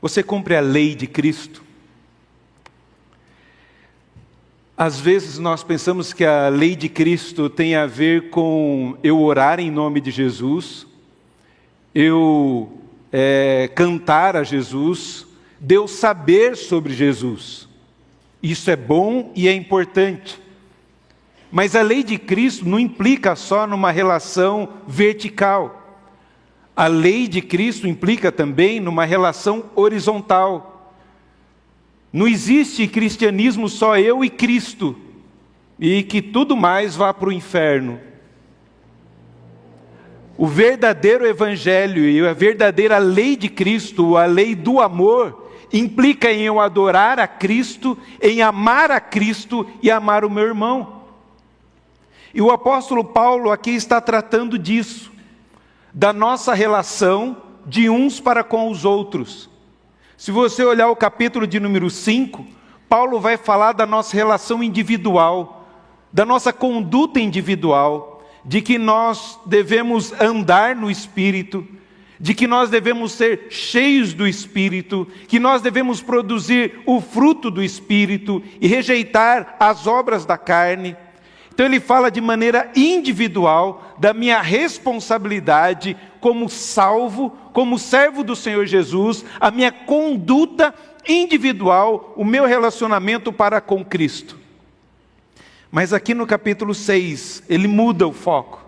Você cumpre a lei de Cristo? Às vezes nós pensamos que a lei de Cristo tem a ver com eu orar em nome de Jesus, eu cantar a Jesus, Deus saber sobre Jesus. Isso é bom e é importante. Mas a lei de Cristo não implica só numa relação vertical. A lei de Cristo implica também numa relação horizontal. Não existe cristianismo só eu e Cristo, e que tudo mais vá para o inferno. O verdadeiro evangelho e a verdadeira lei de Cristo, a lei do amor, implica em eu adorar a Cristo, em amar a Cristo e amar o meu irmão. E o apóstolo Paulo aqui está tratando disso, da nossa relação de uns para com os outros. Se você olhar o capítulo de número 5, Paulo vai falar da nossa relação individual, da nossa conduta individual, de que nós devemos andar no Espírito, de que nós devemos ser cheios do Espírito, que nós devemos produzir o fruto do Espírito e rejeitar as obras da carne. Então ele fala de maneira individual da minha responsabilidade como salvo, como servo do Senhor Jesus, a minha conduta individual, o meu relacionamento para com Cristo. Mas aqui no capítulo 6, ele muda o foco.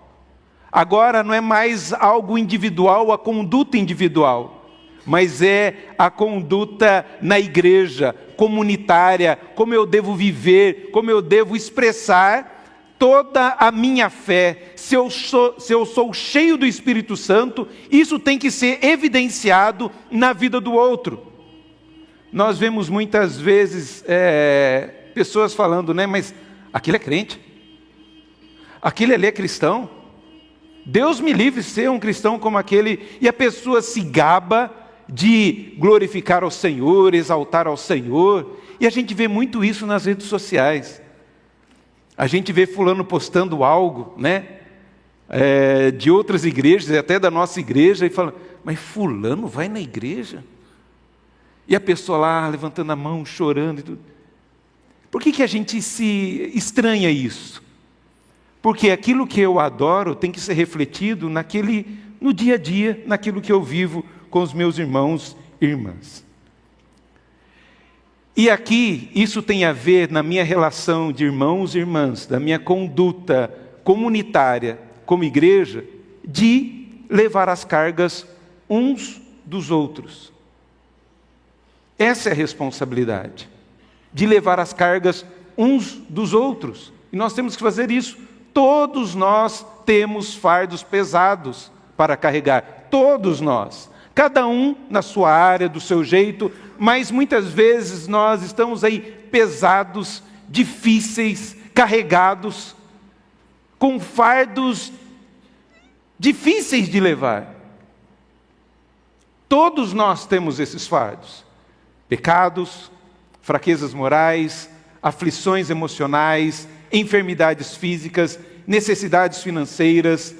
Agora não é mais algo individual, a conduta individual, mas é a conduta na igreja, comunitária, como eu devo viver, como eu devo expressar toda a minha fé. Se eu sou cheio do Espírito Santo, isso tem que ser evidenciado na vida do outro. Nós vemos muitas vezes pessoas falando, né, mas aquele é crente, aquele ali é cristão, Deus me livre de ser um cristão como aquele, e a pessoa se gaba de glorificar ao Senhor, exaltar ao Senhor, e a gente vê muito isso nas redes sociais. A gente vê fulano postando algo, né, de outras igrejas, até da nossa igreja, e fala, mas fulano vai na igreja? E a pessoa lá levantando a mão, chorando e tudo. Por que a gente se estranha isso? Porque aquilo que eu adoro tem que ser refletido no dia a dia, naquilo que eu vivo com os meus irmãos e irmãs. E aqui, isso tem a ver na minha relação de irmãos e irmãs, da minha conduta comunitária como igreja, de levar as cargas uns dos outros. Essa é a responsabilidade, de levar as cargas uns dos outros. E nós temos que fazer isso. Todos nós temos fardos pesados para carregar, todos nós. Cada um na sua área, do seu jeito, mas muitas vezes nós estamos aí pesados, difíceis, carregados, com fardos difíceis de levar. Todos nós temos esses fardos. Pecados, fraquezas morais, aflições emocionais, enfermidades físicas, necessidades financeiras,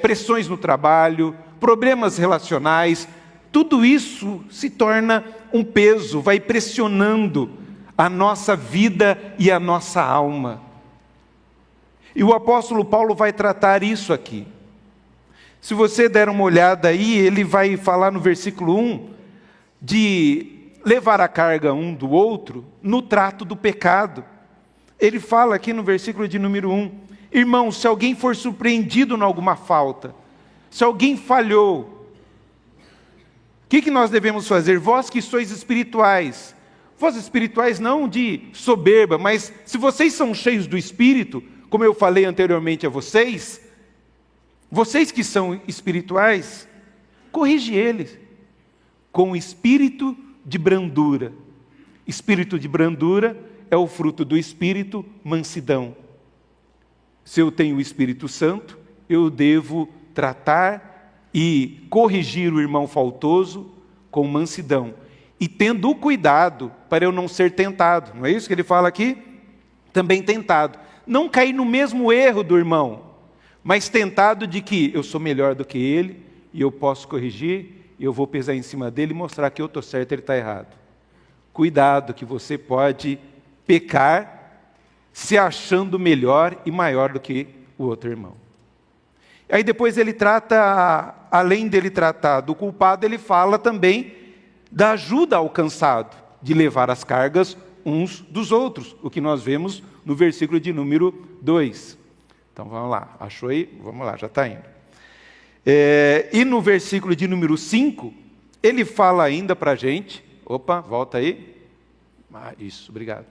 pressões no trabalho, problemas relacionais. Tudo isso se torna um peso, vai pressionando a nossa vida e a nossa alma. E o apóstolo Paulo vai tratar isso aqui. Se você der uma olhada aí, ele vai falar no versículo 1 de levar a carga um do outro no trato do pecado. Ele fala aqui no versículo de número 1, irmãos, se alguém for surpreendido em alguma falta, se alguém falhou, o que nós devemos fazer? Vós que sois espirituais, vós espirituais não de soberba, mas se vocês são cheios do Espírito, como eu falei anteriormente a vocês que são espirituais, corrige eles com espírito de brandura. Espírito de brandura é o fruto do Espírito, mansidão. Se eu tenho o Espírito Santo, eu devo tratar e corrigir o irmão faltoso com mansidão. E tendo o cuidado para eu não ser tentado. Não é isso que ele fala aqui? Também tentado. Não cair no mesmo erro do irmão, mas tentado de que eu sou melhor do que ele, e eu posso corrigir, e eu vou pesar em cima dele e mostrar que eu estou certo e ele está errado. Cuidado, que você pode pecar se achando melhor e maior do que o outro irmão. Aí depois ele trata, além dele tratar do culpado, ele fala também da ajuda ao cansado, de levar as cargas uns dos outros, o que nós vemos no versículo de número 2. Então vamos lá, achou aí? Vamos lá, já está indo. E no versículo de número 5, ele fala ainda para a gente, opa, volta aí. Isso, obrigado.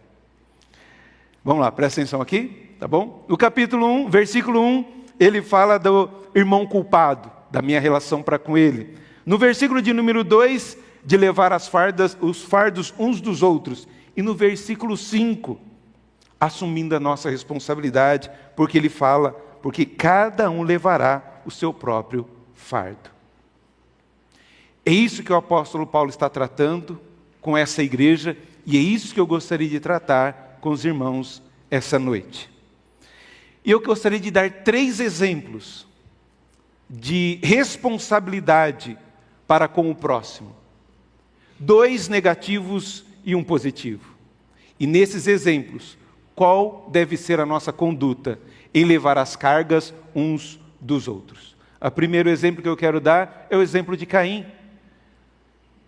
Vamos lá, presta atenção aqui, tá bom? No capítulo 1, versículo 1, ele fala do irmão culpado, da minha relação para com ele. No versículo de número 2, de levar os fardos uns dos outros. E no versículo 5, assumindo a nossa responsabilidade, porque ele fala, porque cada um levará o seu próprio fardo. É isso que o apóstolo Paulo está tratando com essa igreja, e é isso que eu gostaria de tratar com os irmãos essa noite. E eu gostaria de dar 3 exemplos de responsabilidade para com o próximo. 2 negativos e 1 positivo. E nesses exemplos, qual deve ser a nossa conduta em levar as cargas uns dos outros? O primeiro exemplo que eu quero dar é o exemplo de Caim.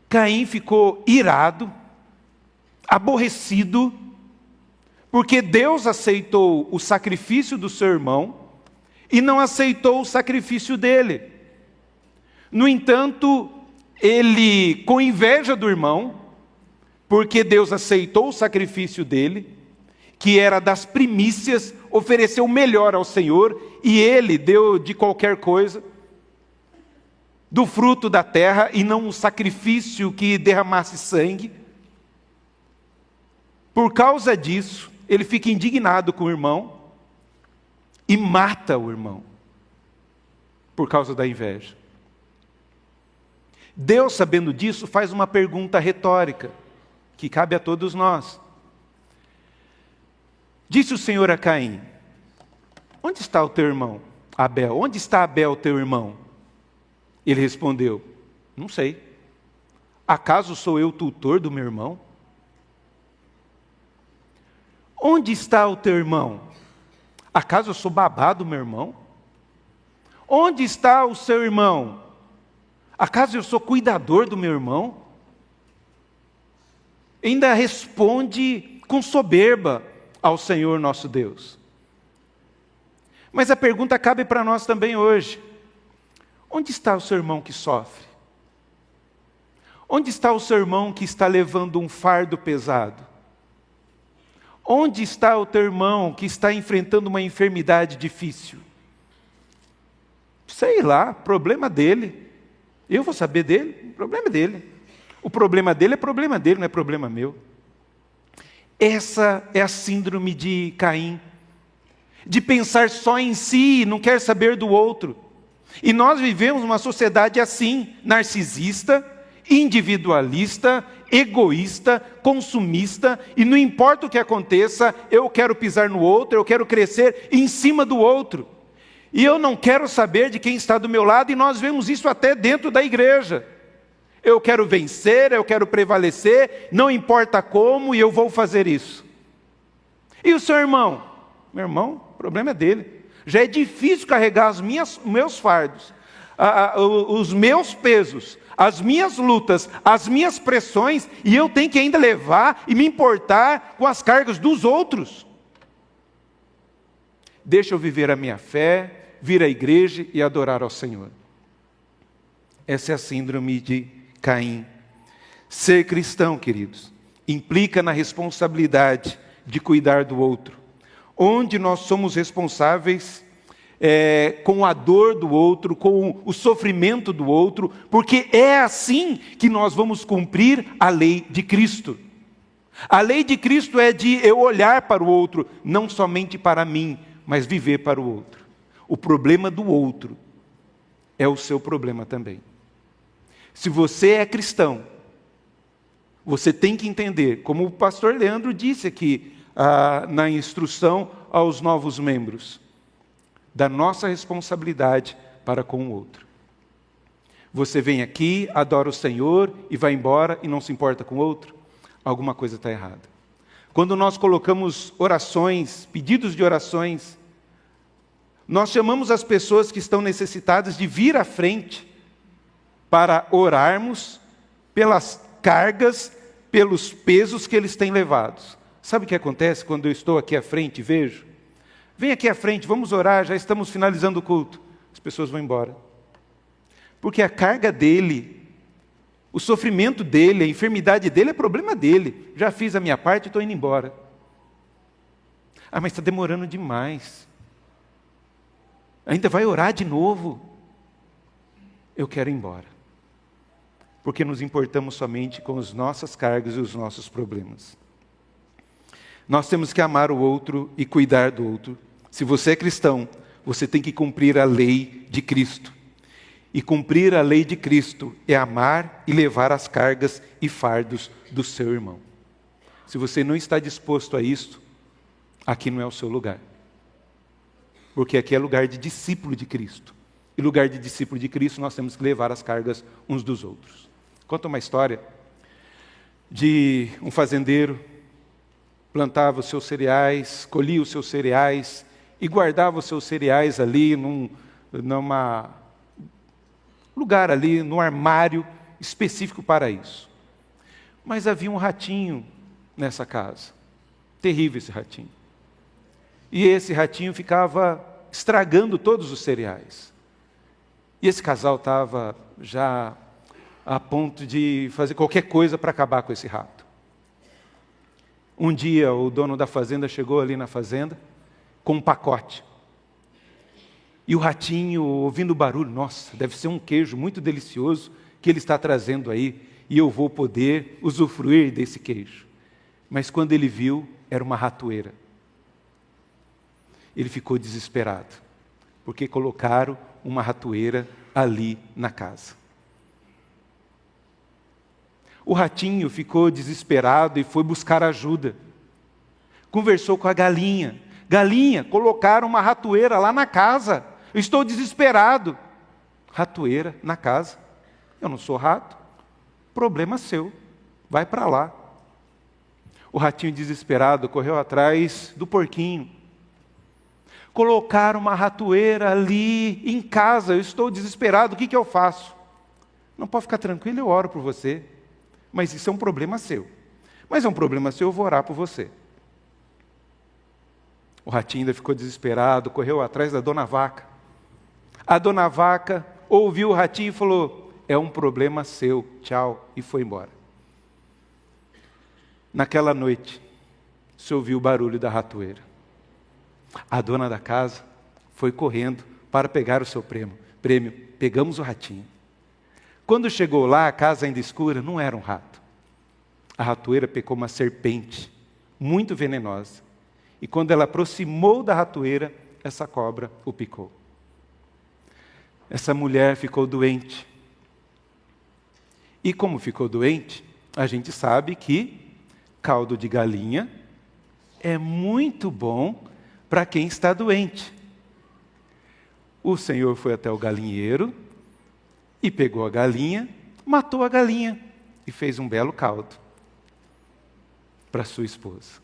Caim ficou irado, aborrecido, porque Deus aceitou o sacrifício do seu irmão e não aceitou o sacrifício dele. No entanto, ele, com inveja do irmão, porque Deus aceitou o sacrifício dele, que era das primícias, ofereceu o melhor ao Senhor, e ele deu de qualquer coisa, do fruto da terra, e não um sacrifício que derramasse sangue. Por causa disso, ele fica indignado com o irmão, e mata o irmão, por causa da inveja. Deus, sabendo disso, faz uma pergunta retórica, que cabe a todos nós. Disse o Senhor a Caim: onde está o teu irmão, Abel? Onde está Abel, teu irmão? Ele respondeu: não sei. Acaso sou eu tutor do meu irmão? Onde está o teu irmão? Acaso eu sou babá do meu irmão? Onde está o seu irmão? Acaso eu sou cuidador do meu irmão? Ainda responde com soberba ao Senhor nosso Deus. Mas a pergunta cabe para nós também hoje. Onde está o seu irmão que sofre? Onde está o seu irmão que está levando um fardo pesado? Onde está o teu irmão que está enfrentando uma enfermidade difícil? Sei lá, problema dele. Eu vou saber dele? O problema é dele. O problema dele é problema dele, não é problema meu. Essa é a síndrome de Caim. De pensar só em si, não quer saber do outro. E nós vivemos uma sociedade assim, narcisista, individualista, egoísta, consumista, e não importa o que aconteça, eu quero pisar no outro, eu quero crescer em cima do outro. E eu não quero saber de quem está do meu lado, e nós vemos isso até dentro da igreja. Eu quero vencer, eu quero prevalecer, não importa como, e eu vou fazer isso. E o seu irmão? Meu irmão, o problema é dele. Já é difícil carregar os meus fardos, os meus pesos, as minhas lutas, as minhas pressões, e eu tenho que ainda levar e me importar com as cargas dos outros. Deixa eu viver a minha fé, vir à igreja e adorar ao Senhor. Essa é a síndrome de Caim. Ser cristão, queridos, implica na responsabilidade de cuidar do outro. Onde nós somos responsáveis com a dor do outro, com o sofrimento do outro, porque é assim que nós vamos cumprir a lei de Cristo. A lei de Cristo é de eu olhar para o outro, não somente para mim, mas viver para o outro. O problema do outro é o seu problema também. Se você é cristão, você tem que entender, como o pastor Leandro disse aqui, na instrução aos novos membros, da nossa responsabilidade para com o outro. Você vem aqui, adora o Senhor e vai embora e não se importa com o outro? Alguma coisa está errada. Quando nós colocamos orações, pedidos de orações, nós chamamos as pessoas que estão necessitadas de vir à frente para orarmos pelas cargas, pelos pesos que eles têm levados. Sabe o que acontece quando eu estou aqui à frente e vejo? Vem aqui à frente, vamos orar, já estamos finalizando o culto. As pessoas vão embora. Porque a carga dele, o sofrimento dele, a enfermidade dele é problema dele. Já fiz a minha parte e estou indo embora. Ah, mas está demorando demais. Ainda vai orar de novo? Eu quero ir embora. Porque nos importamos somente com as nossas cargas e os nossos problemas. Nós temos que amar o outro e cuidar do outro. Se você é cristão, você tem que cumprir a lei de Cristo. E cumprir a lei de Cristo é amar e levar as cargas e fardos do seu irmão. Se você não está disposto a isso, aqui não é o seu lugar. Porque aqui é lugar de discípulo de Cristo. E lugar de discípulo de Cristo, nós temos que levar as cargas uns dos outros. Conta uma história de um fazendeiro, plantava os seus cereais, colhia os seus cereais e guardava os seus cereais ali numa lugar ali, num armário específico para isso. Mas havia um ratinho nessa casa. Terrível esse ratinho. E esse ratinho ficava estragando todos os cereais. E esse casal estava já a ponto de fazer qualquer coisa para acabar com esse rato. Um dia o dono da fazenda chegou ali na fazenda com um pacote. E o ratinho, ouvindo o barulho, nossa, deve ser um queijo muito delicioso que ele está trazendo aí, e eu vou poder usufruir desse queijo. Mas quando ele viu, era uma ratoeira. Ele ficou desesperado, porque colocaram uma ratoeira ali na casa. O ratinho ficou desesperado e foi buscar ajuda. Conversou com a galinha. Galinha, colocaram uma ratoeira lá na casa. Eu estou desesperado. Ratoeira na casa. Eu não sou rato. Problema seu. Vai para lá. O ratinho desesperado correu atrás do porquinho. Colocaram uma ratoeira ali em casa. Eu estou desesperado. O que eu faço? Não pode ficar tranquilo, eu oro por você. Mas isso é um problema seu. Mas é um problema seu, eu vou orar por você. O ratinho ainda ficou desesperado, correu atrás da dona vaca. A dona vaca ouviu o ratinho e falou, é um problema seu, tchau, e foi embora. Naquela noite, se ouviu o barulho da ratoeira. A dona da casa foi correndo para pegar o seu prêmio. Pegamos o ratinho. Quando chegou lá, a casa ainda escura, não era um rato. A ratoeira pegou uma serpente, muito venenosa. E quando ela aproximou da ratoeira, essa cobra o picou. Essa mulher ficou doente. E como ficou doente, a gente sabe que caldo de galinha é muito bom para quem está doente. O Senhor foi até o galinheiro e pegou a galinha, matou a galinha e fez um belo caldo para sua esposa.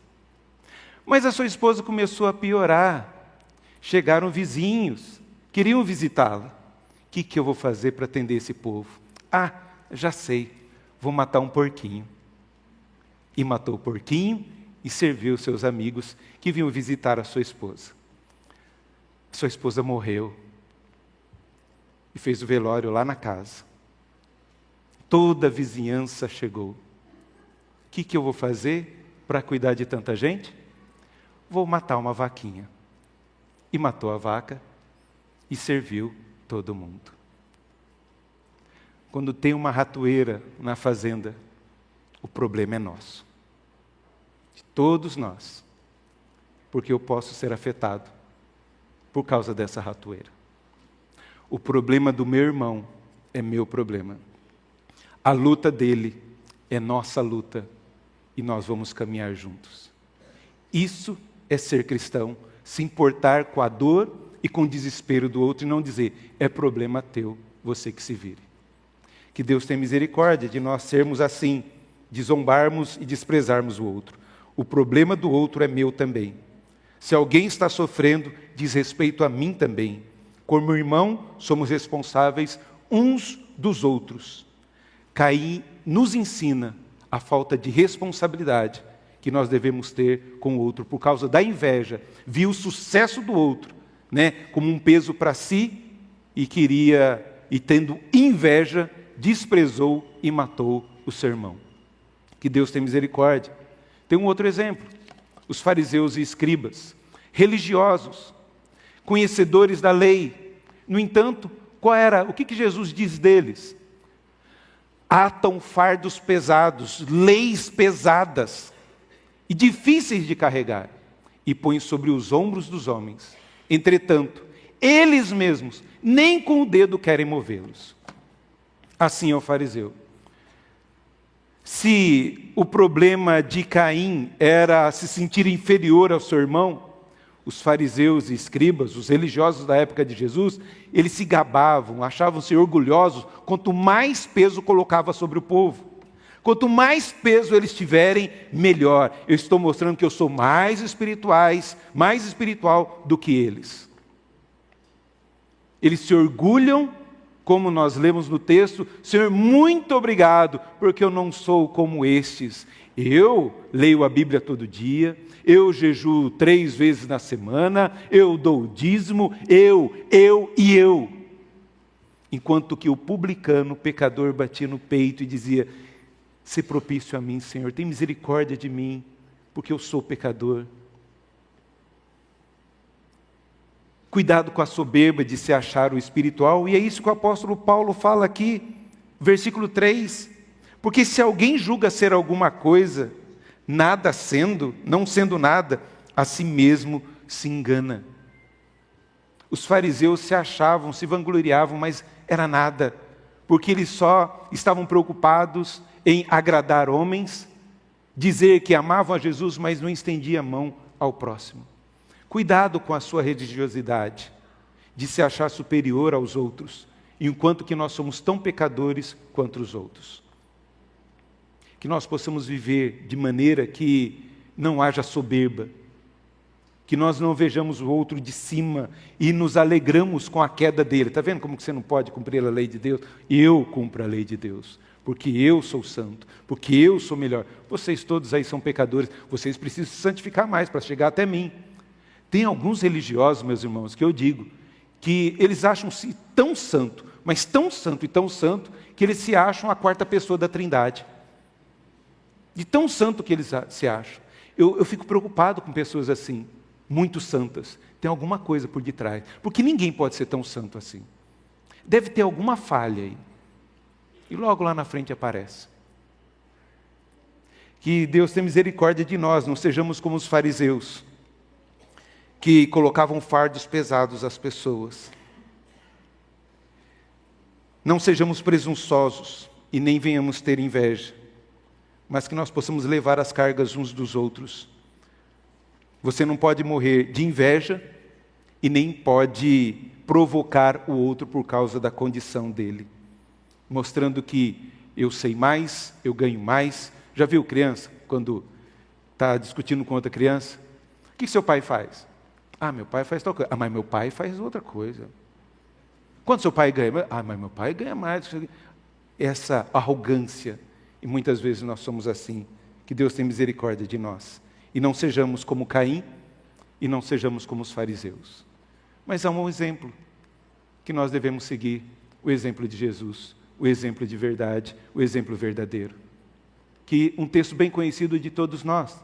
Mas a sua esposa começou a piorar. Chegaram vizinhos, queriam visitá-la. O que eu vou fazer para atender esse povo? Ah, já sei, vou matar um porquinho. E matou o porquinho e serviu seus amigos que vinham visitar a sua esposa. Sua esposa morreu. E fez o velório lá na casa. Toda a vizinhança chegou. O que eu vou fazer para cuidar de tanta gente? Vou matar uma vaquinha. E matou a vaca e serviu todo mundo. Quando tem uma ratoeira na fazenda, o problema é nosso. De todos nós. Porque eu posso ser afetado por causa dessa ratoeira. O problema do meu irmão é meu problema. A luta dele é nossa luta e nós vamos caminhar juntos. Isso é ser cristão, se importar com a dor e com o desespero do outro e não dizer, é problema teu, você que se vire. Que Deus tenha misericórdia de nós sermos assim, de zombarmos e desprezarmos o outro. O problema do outro é meu também. Se alguém está sofrendo, diz respeito a mim também. Como irmão, somos responsáveis uns dos outros. Caim nos ensina a falta de responsabilidade que nós devemos ter com o outro por causa da inveja. Viu o sucesso do outro, como um peso para si e tendo inveja, desprezou e matou o seu irmão. Que Deus tenha misericórdia. Tem um outro exemplo. Os fariseus e escribas, religiosos, conhecedores da lei. No entanto, o que Jesus diz deles? Atam fardos pesados, leis pesadas e difíceis de carregar, e põem sobre os ombros dos homens. Entretanto, eles mesmos nem com o dedo querem movê-los. Assim é o fariseu. Se o problema de Caim era se sentir inferior ao seu irmão, os fariseus e escribas, os religiosos da época de Jesus, eles se gabavam, achavam-se orgulhosos, quanto mais peso colocava sobre o povo. Quanto mais peso eles tiverem, melhor. Eu estou mostrando que eu sou mais espiritual do que eles. Eles se orgulham, como nós lemos no texto, Senhor, muito obrigado, porque eu não sou como estes. Eu leio a Bíblia todo dia, eu jejuo 3 vezes na semana, eu dou o dízimo, eu. Enquanto que o publicano, o pecador, batia no peito e dizia, se propício a mim, Senhor, tem misericórdia de mim, porque eu sou pecador. Cuidado com a soberba de se achar o espiritual, e é isso que o apóstolo Paulo fala aqui, versículo 3. Porque se alguém julga ser alguma coisa, não sendo nada, a si mesmo se engana. Os fariseus se achavam, se vangloriavam, mas era nada, porque eles só estavam preocupados em agradar homens, dizer que amavam a Jesus, mas não estendiam a mão ao próximo. Cuidado com a sua religiosidade, de se achar superior aos outros, enquanto que nós somos tão pecadores quanto os outros. Que nós possamos viver de maneira que não haja soberba, que nós não vejamos o outro de cima e nos alegramos com a queda dele. Está vendo como que você não pode cumprir a lei de Deus? Eu cumpro a lei de Deus, porque eu sou santo, porque eu sou melhor. Vocês todos aí são pecadores, vocês precisam se santificar mais para chegar até mim. Tem alguns religiosos, meus irmãos, que eu digo, que eles acham-se tão santo, mas tão santo e tão santo, que eles se acham a 4ª pessoa da Trindade. De tão santo que eles se acham. Eu fico preocupado com pessoas assim, muito santas. Tem alguma coisa por detrás, porque ninguém pode ser tão santo assim. Deve ter alguma falha aí. E logo lá na frente aparece. Que Deus tenha misericórdia de nós, não sejamos como os fariseus, que colocavam fardos pesados às pessoas. Não sejamos presunçosos e nem venhamos ter inveja, mas que nós possamos levar as cargas uns dos outros. Você não pode morrer de inveja e nem pode provocar o outro por causa da condição dele, mostrando que eu sei mais, eu ganho mais. Já viu criança, quando está discutindo com outra criança? O que seu pai faz? Meu pai faz tal coisa. Mas meu pai faz outra coisa. Quanto seu pai ganha? Mas meu pai ganha mais. Essa arrogância. E muitas vezes nós somos assim. Que Deus tenha misericórdia de nós. E não sejamos como Caim, e não sejamos como os fariseus. Mas há um exemplo que nós devemos seguir. O exemplo de Jesus. O exemplo de verdade. O exemplo verdadeiro. Que um texto bem conhecido de todos nós.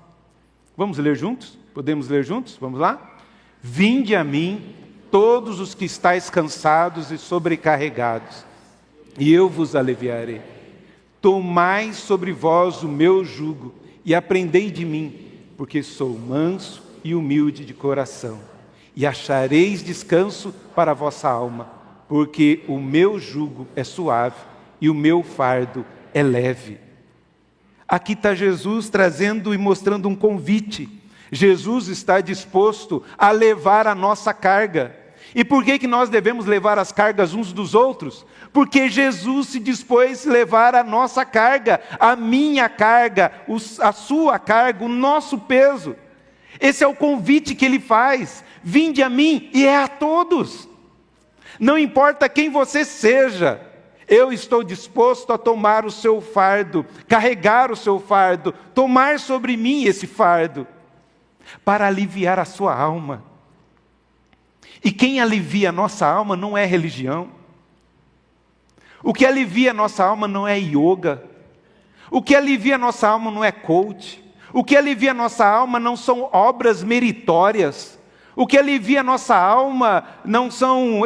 Vamos ler juntos? Podemos ler juntos? Vamos lá? Vinde a mim, todos os que estáis cansados e sobrecarregados, e eu vos aliviarei. Tomai sobre vós o meu jugo, e aprendei de mim, porque sou manso e humilde de coração, e achareis descanso para a vossa alma, porque o meu jugo é suave, e o meu fardo é leve. Aqui está Jesus trazendo e mostrando um convite. Jesus está disposto a levar a nossa carga. E por que nós devemos levar as cargas uns dos outros? Porque Jesus se dispôs a levar a nossa carga, a minha carga, a sua carga, o nosso peso. Esse é o convite que Ele faz. Vinde a mim, e é a todos. Não importa quem você seja, eu estou disposto a tomar o seu fardo, carregar o seu fardo, tomar sobre mim esse fardo, para aliviar a sua alma. E quem alivia a nossa alma não é religião. O que alivia a nossa alma não é yoga. O que alivia a nossa alma não é coach. O que alivia a nossa alma não são obras meritórias. O que alivia a nossa alma não são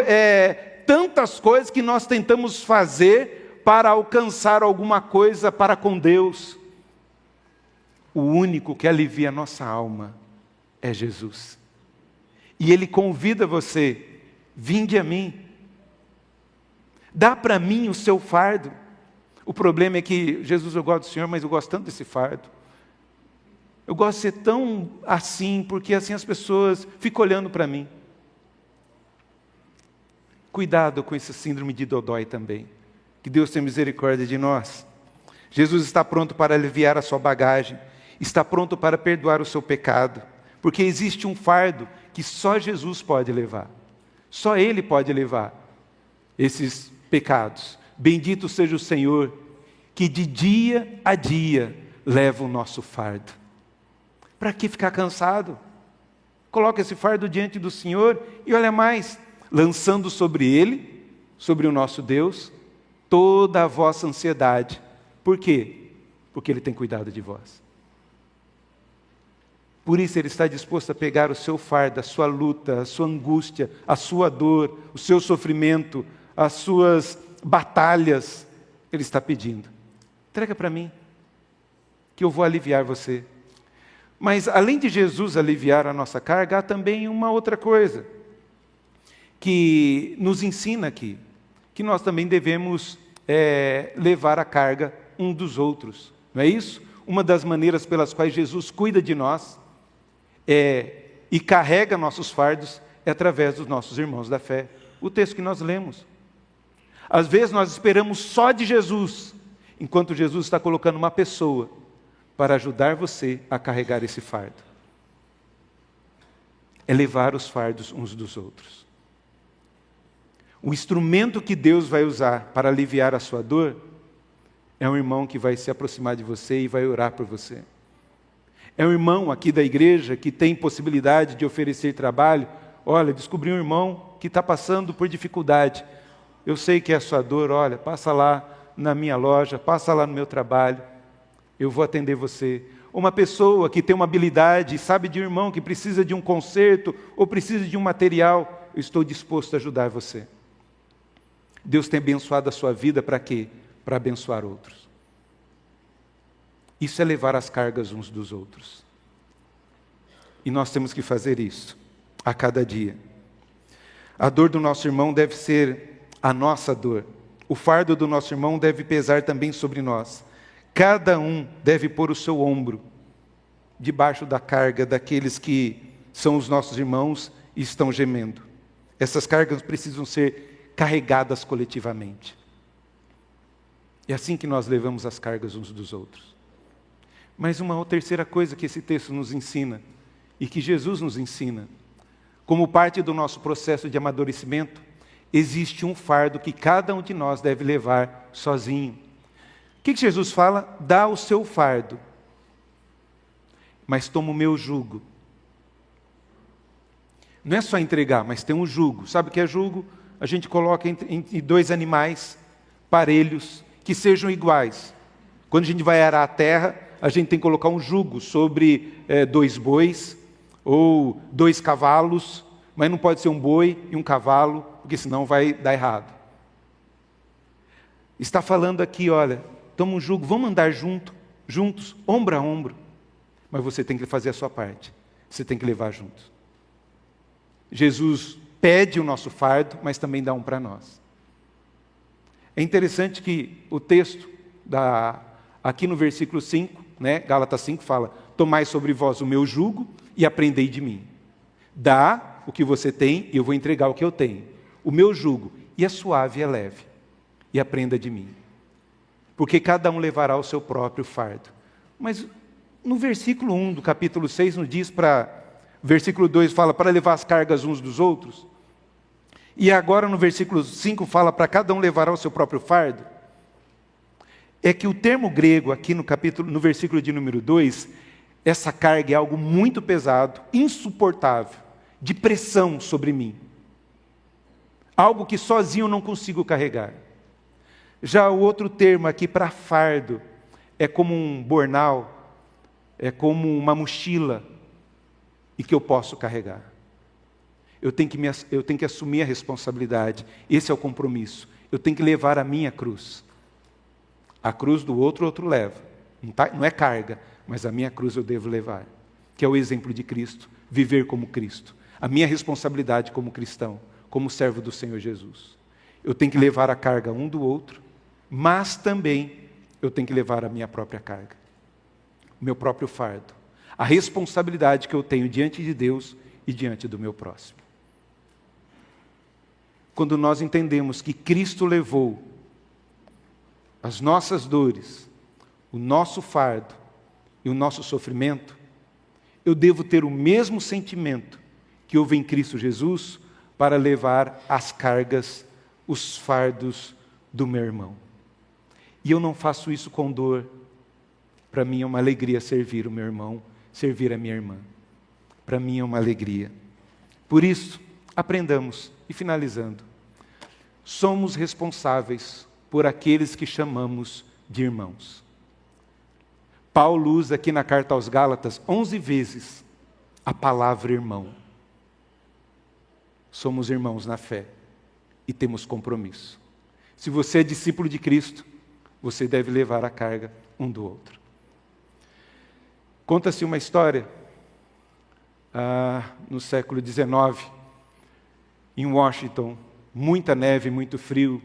tantas coisas que nós tentamos fazer para alcançar alguma coisa para com Deus. O único que alivia a nossa alma é Jesus. E Ele convida você, vinde a mim. Dá para mim o seu fardo. O problema é que, Jesus, eu gosto do Senhor, mas eu gosto tanto desse fardo. Eu gosto de ser tão assim, porque assim as pessoas ficam olhando para mim. Cuidado com esse síndrome de Dodói também. Que Deus tenha misericórdia de nós. Jesus está pronto para aliviar a sua bagagem. Está pronto para perdoar o seu pecado. Porque existe um fardo que só Jesus pode levar. Só Ele pode levar esses pecados. Bendito seja o Senhor, que de dia a dia leva o nosso fardo. Para que ficar cansado? Coloca esse fardo diante do Senhor e olha mais, lançando sobre Ele, sobre o nosso Deus, toda a vossa ansiedade. Por quê? Porque Ele tem cuidado de vós. Por isso Ele está disposto a pegar o seu fardo, a sua luta, a sua angústia, a sua dor, o seu sofrimento, as suas batalhas. Ele está pedindo, entrega para mim, que eu vou aliviar você. Mas além de Jesus aliviar a nossa carga, há também uma outra coisa, que nos ensina aqui, que nós também devemos levar a carga um dos outros. Não é isso? Uma das maneiras pelas quais Jesus cuida de nós, e carrega nossos fardos é através dos nossos irmãos da fé. O texto que nós lemos. Às vezes nós esperamos só de Jesus, enquanto Jesus está colocando uma pessoa para ajudar você a carregar esse fardo. É levar os fardos uns dos outros. O instrumento que Deus vai usar para aliviar a sua dor é um irmão que vai se aproximar de você e vai orar por você. É um irmão aqui da igreja que tem possibilidade de oferecer trabalho. Olha, descobri um irmão que está passando por dificuldade. Eu sei que é a sua dor, olha, passa lá na minha loja, passa lá no meu trabalho, eu vou atender você. Uma pessoa que tem uma habilidade, sabe de um irmão que precisa de um conserto ou precisa de um material, eu estou disposto a ajudar você. Deus tem abençoado a sua vida para quê? Para abençoar outros. Isso é levar as cargas uns dos outros. E nós temos que fazer isso a cada dia. A dor do nosso irmão deve ser a nossa dor. O fardo do nosso irmão deve pesar também sobre nós. Cada um deve pôr o seu ombro debaixo da carga daqueles que são os nossos irmãos e estão gemendo. Essas cargas precisam ser carregadas coletivamente. É assim que nós levamos as cargas uns dos outros. Mas uma terceira coisa que esse texto nos ensina, e que Jesus nos ensina, como parte do nosso processo de amadurecimento, existe um fardo que cada um de nós deve levar sozinho. O que Jesus fala? Dá o seu fardo, mas toma o meu jugo. Não é só entregar, mas tem um jugo. Sabe o que é jugo? A gente coloca entre dois animais parelhos, que sejam iguais. Quando a gente vai arar a terra, a gente tem que colocar um jugo sobre 2 bois ou 2 cavalos, mas não pode ser um boi e um cavalo, porque senão vai dar errado. Está falando aqui, olha, toma um jugo, vamos andar juntos, ombro a ombro, mas você tem que fazer a sua parte, você tem que levar juntos. Jesus pede o nosso fardo, mas também dá um para nós. É interessante que o texto, aqui no versículo 5, Gálatas 5 fala, tomai sobre vós o meu jugo e aprendei de mim. Dá, o que você tem e eu vou entregar o que eu tenho. O meu jugo, e é suave e é leve. E aprenda de mim. Porque cada um levará o seu próprio fardo. Mas no versículo 1 do capítulo 6 nos diz versículo 2 fala para levar as cargas uns dos outros. E agora no versículo 5 fala para cada um levará o seu próprio fardo. É que o termo grego aqui no versículo de número 2, essa carga é algo muito pesado, insuportável, de pressão sobre mim. Algo que sozinho eu não consigo carregar. Já o outro termo aqui para fardo é como um bornal, é como uma mochila e que eu posso carregar. Eu tenho que assumir a responsabilidade. Esse é o compromisso. Eu tenho que levar a minha cruz. A cruz do outro leva. Não é carga, mas a minha cruz eu devo levar. Que é o exemplo de Cristo. Viver como Cristo. A minha responsabilidade como cristão, como servo do Senhor Jesus. Eu tenho que levar a carga um do outro, mas também eu tenho que levar a minha própria carga. O meu próprio fardo. A responsabilidade que eu tenho diante de Deus e diante do meu próximo. Quando nós entendemos que Cristo levou as nossas dores, o nosso fardo e o nosso sofrimento, eu devo ter o mesmo sentimento que houve em Cristo Jesus para levar as cargas, os fardos do meu irmão. E eu não faço isso com dor. Para mim é uma alegria servir o meu irmão, servir a minha irmã. Para mim é uma alegria. Por isso, aprendamos, e finalizando, somos responsáveis por aqueles que chamamos de irmãos. Paulo usa aqui na carta aos Gálatas 11 vezes a palavra irmão. Somos irmãos na fé e temos compromisso. Se você é discípulo de Cristo, você deve levar a carga um do outro. Conta-se uma história no século XIX, em Washington, muita neve, muito frio.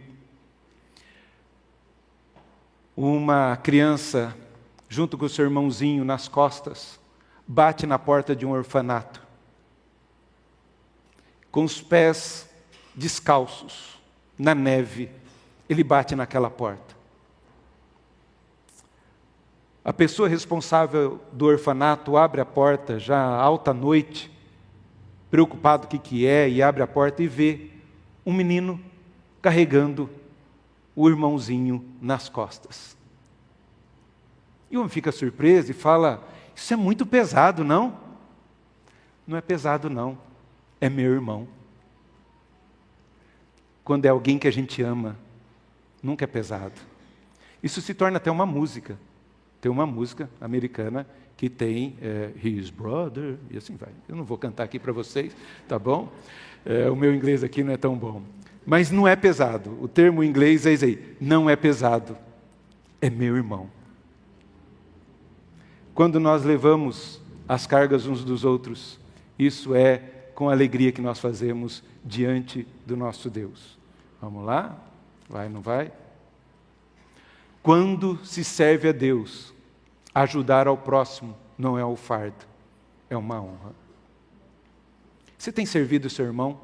Uma criança, junto com o seu irmãozinho nas costas, bate na porta de um orfanato, com os pés descalços, na neve, ele bate naquela porta. A pessoa responsável do orfanato abre a porta, já alta noite, preocupado com o que é, e abre a porta e vê um menino carregando o irmãozinho nas costas. E o homem fica surpreso e fala, isso é muito pesado, não? Não é pesado, não. É meu irmão. Quando é alguém que a gente ama, nunca é pesado. Isso se torna até uma música. Tem uma música americana que tem His Brother, e assim vai. Eu não vou cantar aqui para vocês, tá bom? O meu inglês aqui não é tão bom. Mas não é pesado. O termo em inglês é isso aí. Não é pesado. É meu irmão. Quando nós levamos as cargas uns dos outros, isso é com a alegria que nós fazemos diante do nosso Deus. Vamos lá? Vai, não vai? Quando se serve a Deus, ajudar ao próximo não é um fardo, é uma honra. Você tem servido o seu irmão?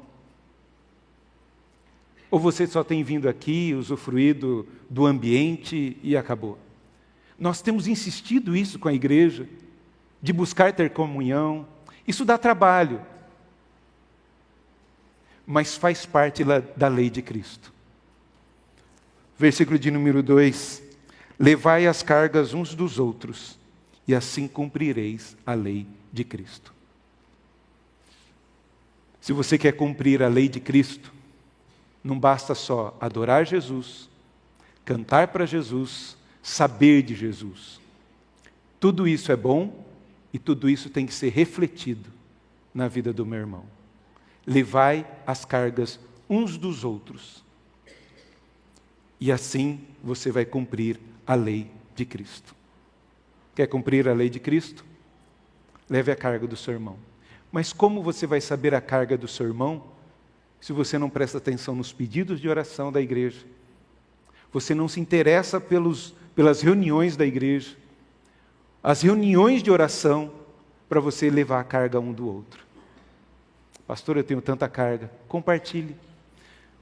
Ou você só tem vindo aqui, usufruído do ambiente e acabou? Nós temos insistido isso com a igreja, de buscar ter comunhão. Isso dá trabalho, mas faz parte da lei de Cristo. Versículo de número 2. Levai as cargas uns dos outros, e assim cumprireis a lei de Cristo. Se você quer cumprir a lei de Cristo, não basta só adorar Jesus, cantar para Jesus, saber de Jesus. Tudo isso é bom e tudo isso tem que ser refletido na vida do meu irmão. Levai as cargas uns dos outros. E assim você vai cumprir a lei de Cristo. Quer cumprir a lei de Cristo? Leve a carga do seu irmão. Mas como você vai saber a carga do seu irmão se você não presta atenção nos pedidos de oração da igreja? Você não se interessa pelas reuniões da igreja, as reuniões de oração, para você levar a carga um do outro. Pastor, eu tenho tanta carga. Compartilhe.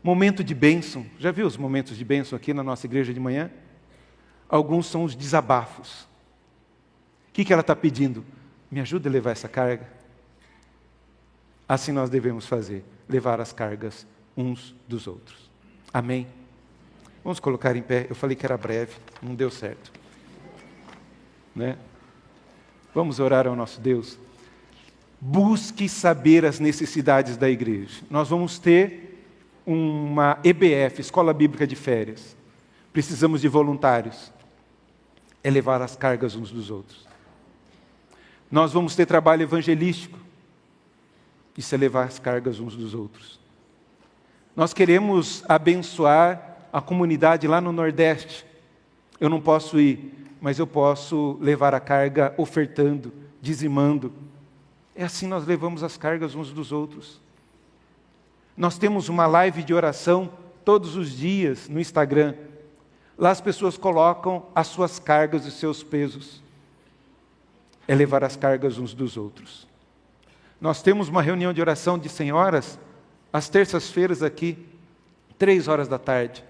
Momento de bênção. Já viu os momentos de bênção aqui na nossa igreja de manhã? Alguns são os desabafos. O que ela está pedindo? Me ajuda a levar essa carga. Assim nós devemos fazer. Levar as cargas uns dos outros. Amém? Vamos colocar em pé. Eu falei que era breve. Não deu certo. Né? Vamos orar ao nosso Deus. Busque saber as necessidades da igreja. Nós vamos ter uma EBF, Escola Bíblica de Férias. Precisamos de voluntários. É levar as cargas uns dos outros. Nós vamos ter trabalho evangelístico. Isso é levar as cargas uns dos outros. Nós queremos abençoar a comunidade lá no Nordeste. Eu não posso ir, mas eu posso levar a carga ofertando, dizimando. É assim nós levamos as cargas uns dos outros. Nós temos uma live de oração todos os dias no Instagram. Lá as pessoas colocam as suas cargas e seus pesos. É levar as cargas uns dos outros. Nós temos uma reunião de oração de senhoras, às terças-feiras aqui, 3 horas da tarde.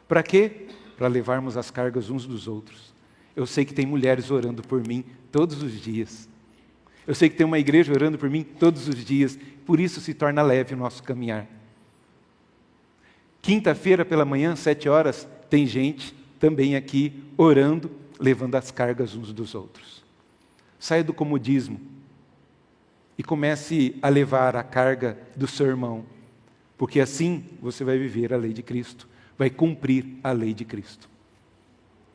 Para quê? Para levarmos as cargas uns dos outros. Eu sei que tem mulheres orando por mim todos os dias. Eu sei que tem uma igreja orando por mim todos os dias. Por isso se torna leve o nosso caminhar. Quinta-feira pela manhã, 7 horas, tem gente também aqui orando, levando as cargas uns dos outros. Saia do comodismo e comece a levar a carga do seu irmão, porque assim você vai viver a lei de Cristo, vai cumprir a lei de Cristo.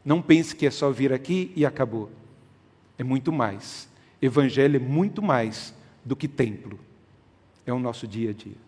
Não pense que é só vir aqui e acabou. É muito mais. Evangelho é muito mais do que templo. É o nosso dia a dia.